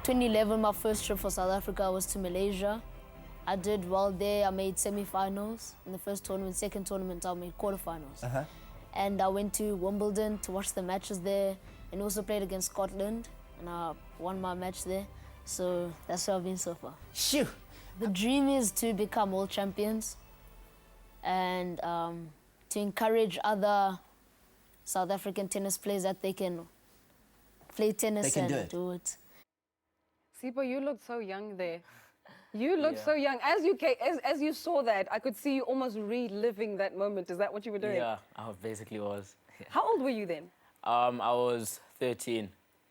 2011, my first trip for South Africa was to Malaysia. I did well there. I made semi-finals in the first tournament. Second tournament, I made quarterfinals. And I went to Wimbledon to watch the matches there, and also played against Scotland, and I won my match there. So that's where I've been so far. Shoo! The dream is to become world champions and to encourage other South African tennis players that they can play tennis and do it. Sipho, you look so young there. You look so young. As you saw that, I could see you almost reliving that moment. Is that what you were doing? Yeah, I basically was. Yeah. How old were you then? I was 13.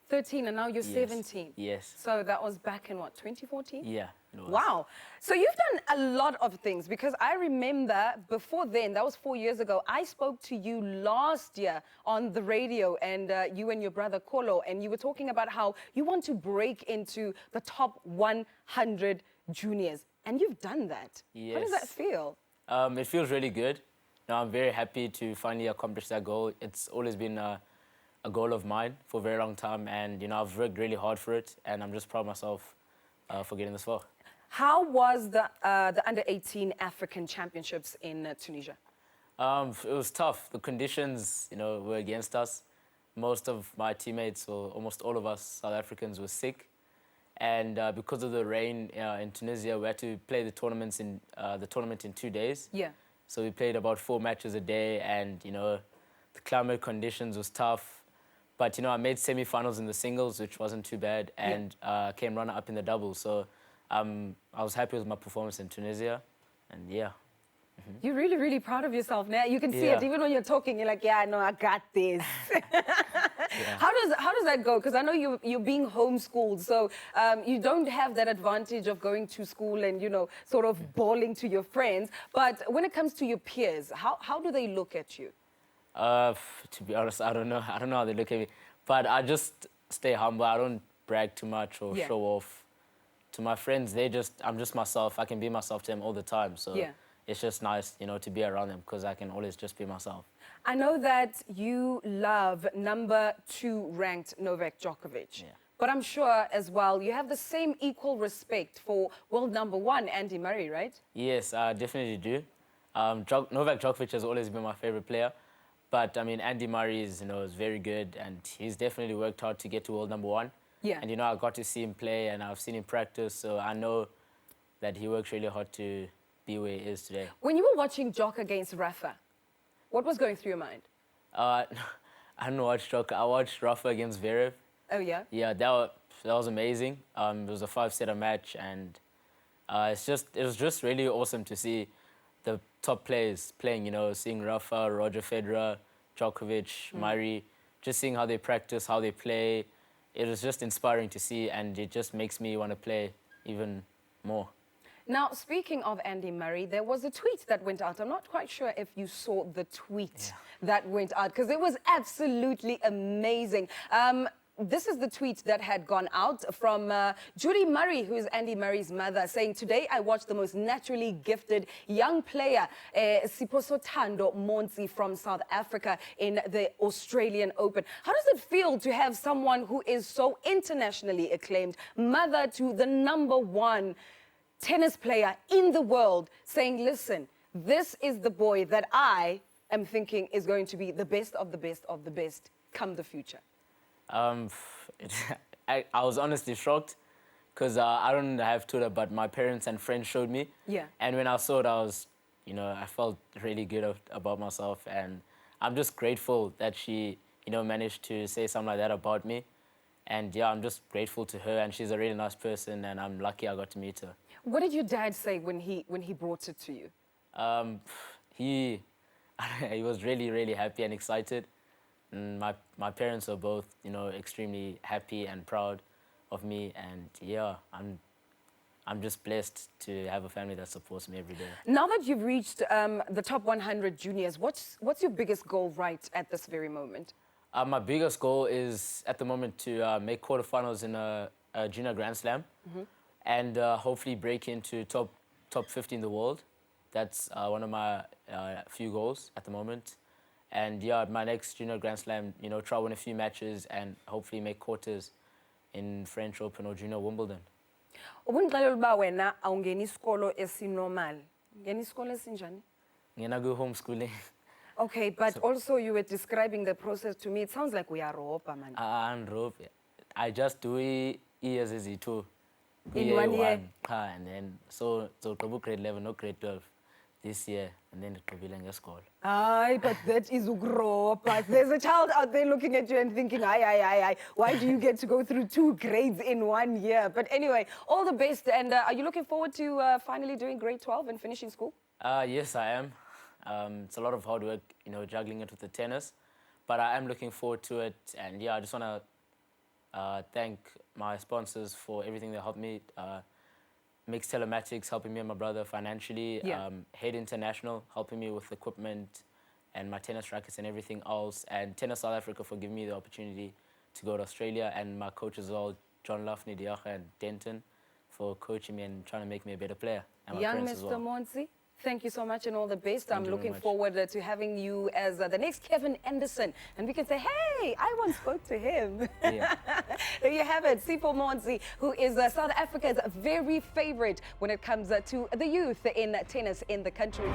13, and now you're 17. Yes. So that was back in what, 2014? Yeah. It was. Wow. So you've done a lot of things, because I remember before then, that was 4 years ago, I spoke to you last year on the radio, and you and your brother Kolo, and you were talking about how you want to break into the top 100 juniors, and you've done that. Yes. How does that feel? It feels really good. Now, I'm very happy to finally accomplish that goal. It's always been a goal of mine for a very long time, and I've worked really hard for it, and I'm just proud of myself for getting this far. How was the Under-18 African Championships in Tunisia? It was tough. The conditions, were against us. Most of my teammates, or almost all of us South Africans, were sick, and because of the rain in Tunisia, we had to play the tournament in 2 days. Yeah. So we played about 4 matches a day, and the climate conditions was tough. But I made semi-finals in the singles, which wasn't too bad, and came runner-up in the doubles. So I was happy with my performance in Tunisia, and yeah. You're really, really proud of yourself now. You can see it even when you're talking. You're like, yeah, no, I got this. How does that go? Because I know you're being homeschooled, so you don't have that advantage of going to school and sort of bawling to your friends. But when it comes to your peers, how do they look at you? To be honest, I don't know. I don't know how they look at me, but I just stay humble. I don't brag too much or show off. To my friends, I'm just myself. I can be myself to them all the time. So it's just nice, to be around them, because I can always just be myself. I know that you love #2 ranked Novak Djokovic. But I'm sure as well you have the same equal respect for world #1, Andy Murray, right? Yes, I definitely do. Novak Djokovic has always been my favorite player. But, I mean, Andy Murray is very good, and he's definitely worked hard to get to world #1. Yeah. And, I got to see him play, and I've seen him practice, so I know that he works really hard to be where he is today. When you were watching Djok against Rafa, what was going through your mind? I didn't watch Djok. I watched Rafa against Zverev. Oh, yeah? Yeah, that was amazing. It was a 5-setter match, and it was just really awesome to see the top players playing, seeing Rafa, Roger Federer, Djokovic, Murray, just seeing how they practice, how they play. It was just inspiring to see, and it just makes me want to play even more. Now, speaking of Andy Murray, there was a tweet that went out. I'm not quite sure if you saw the tweet that went out, because it was absolutely amazing. This is the tweet that had gone out from Judy Murray, who is Andy Murray's mother, saying, "Today I watched the most naturally gifted young player, Siphosothando Montsi from South Africa in the Australian Open." How does it feel to have someone who is so internationally acclaimed, mother to the #1 tennis player in the world, saying, listen, this is the boy that I am thinking is going to be the best of the best of the best come the future? I was honestly shocked, because I don't have Twitter, but my parents and friends showed me. Yeah. And when I saw it, I felt really good about myself, and I'm just grateful that she, managed to say something like that about me. And yeah, I'm just grateful to her, and she's a really nice person, and I'm lucky I got to meet her. What did your dad say when he brought it to you? He was really, really happy and excited. And my parents were both, extremely happy and proud of me, and yeah, I'm just blessed to have a family that supports me every day. Now that you've reached the top 100 juniors, what's your biggest goal right at this very moment? My biggest goal is, at the moment, to make quarterfinals in a junior Grand Slam, and hopefully break into top 50 in the world. That's one of my few goals at the moment. And yeah, my next junior Grand Slam, try win a few matches and hopefully make quarters in French Open or Junior Wimbledon. Ubundixelela uba wena awungena isikolo esinormal. Ngena isikolo esinjani? Ngena go homeschooling. Okay, but also you were describing the process to me. It sounds like we are ropa, man. I just do years as two. In 1 year? And then so grade 11, no grade 12 this year, and then the school. Aye, but that is ugropa. There's a child out there looking at you and thinking, aye, why do you get to go through 2 grades in 1 year? But anyway, all the best. And are you looking forward to finally doing grade 12 and finishing school? Yes, I am. It's a lot of hard work, you know, juggling it with the tennis, but I am looking forward to it. And yeah, I just want to thank my sponsors for everything that helped me. Mix Telematics helping me and my brother financially. Yeah. Head International helping me with equipment and my tennis rackets and everything else. And Tennis South Africa for giving me the opportunity to go to Australia. And my coaches as well, John Lafney, Diacha and Denton, for coaching me and trying to make me a better player. And my Young friends Mr. as well. Montsi, thank you so much and all the best. I'm you very looking much. forward to having you as the next Kevin Anderson. And we can say, hey, I once spoke to him. Yeah. There you have it, Mpho Maboi, who is South Africa's very favorite when it comes to the youth in tennis in the country.